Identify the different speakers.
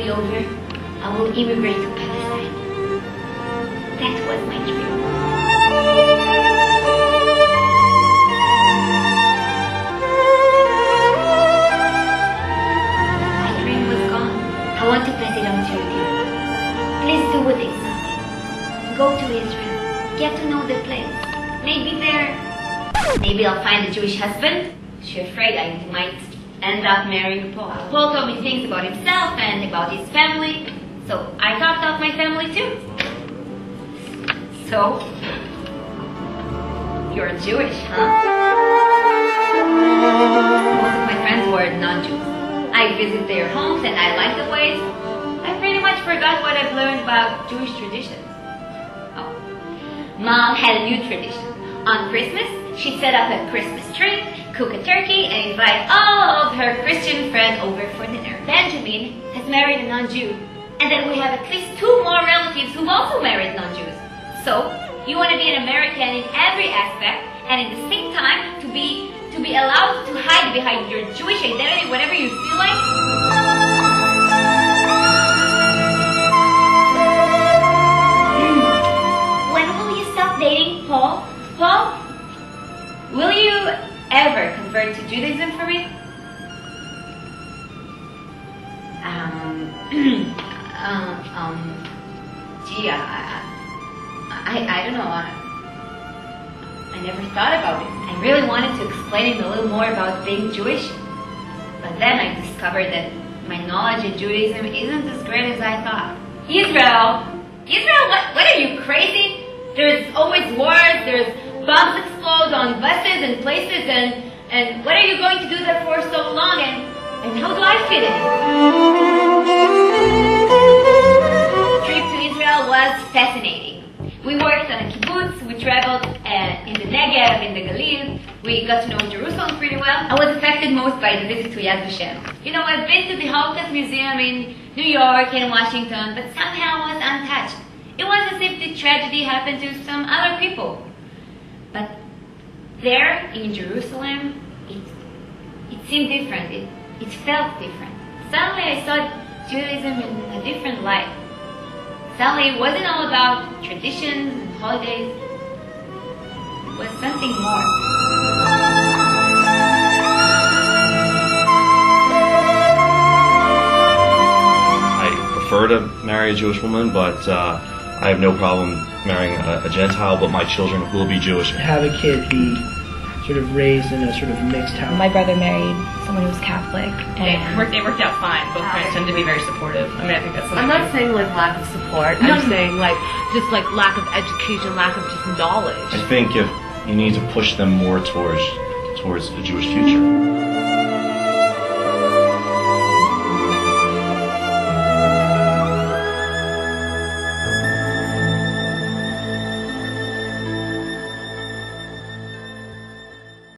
Speaker 1: be over, I will immigrate to Palestine. That was my dream. My dream was gone. I want to pass it on to you. Please do what they say. Go to Israel. Get to know the place. Maybe I'll find a Jewish husband. She's afraid I might end up marrying Paul. Paul told me things about himself and about his family, so I talked about my family too. So, you're Jewish, huh? Most of my friends were non-Jews. I visit their homes and I like the ways. I pretty much forgot what I've learned about Jewish traditions. Oh, Mom had a new tradition. On Christmas, she set up a Christmas tree, cook a turkey, and invite all of her Christian friends over for dinner. Benjamin has married a non-Jew, and then we have at least 2 more relatives who've also married non-Jews. So, you want to be an American in every aspect, and at the same time, to be allowed to hide behind your Jewish identity whenever you feel like. When will you stop dating Paul? Paul, will you ever convert to Judaism for me? Gee, I don't know. I never thought about it. I really wanted to explain him a little more about being Jewish, but then I discovered that my knowledge of Judaism isn't as great as I thought. Israel, what are you, crazy? There's always wars, there's bombs explode on buses and places, and what are you going to do there for so long, and how do I fit in? The trip to Israel was fascinating. We worked on a kibbutz, we traveled in the Negev, in the Galil, we got to know Jerusalem pretty well. I was affected most by the visit to Yad Vashem. You know, I've been to the Holocaust Museum in New York and Washington, but somehow I was untouched. It was as if the tragedy happened to some other people. But there, in Jerusalem, it seemed different. It felt different. Suddenly I saw Judaism in a different light. Suddenly it wasn't all about traditions and holidays. It was something more.
Speaker 2: I prefer to marry a Jewish woman, but I have no problem marrying a Gentile, but my children will be Jewish.
Speaker 3: Have a kid be sort of raised in a sort of mixed house.
Speaker 4: My brother married someone who was Catholic.
Speaker 5: They worked out fine. Both parents tend to be very supportive. I mean, I think that's something.
Speaker 6: I'm not saying like lack of support. I'm saying like just like lack of education, lack of just knowledge.
Speaker 2: I think if you need to push them more towards a Jewish future.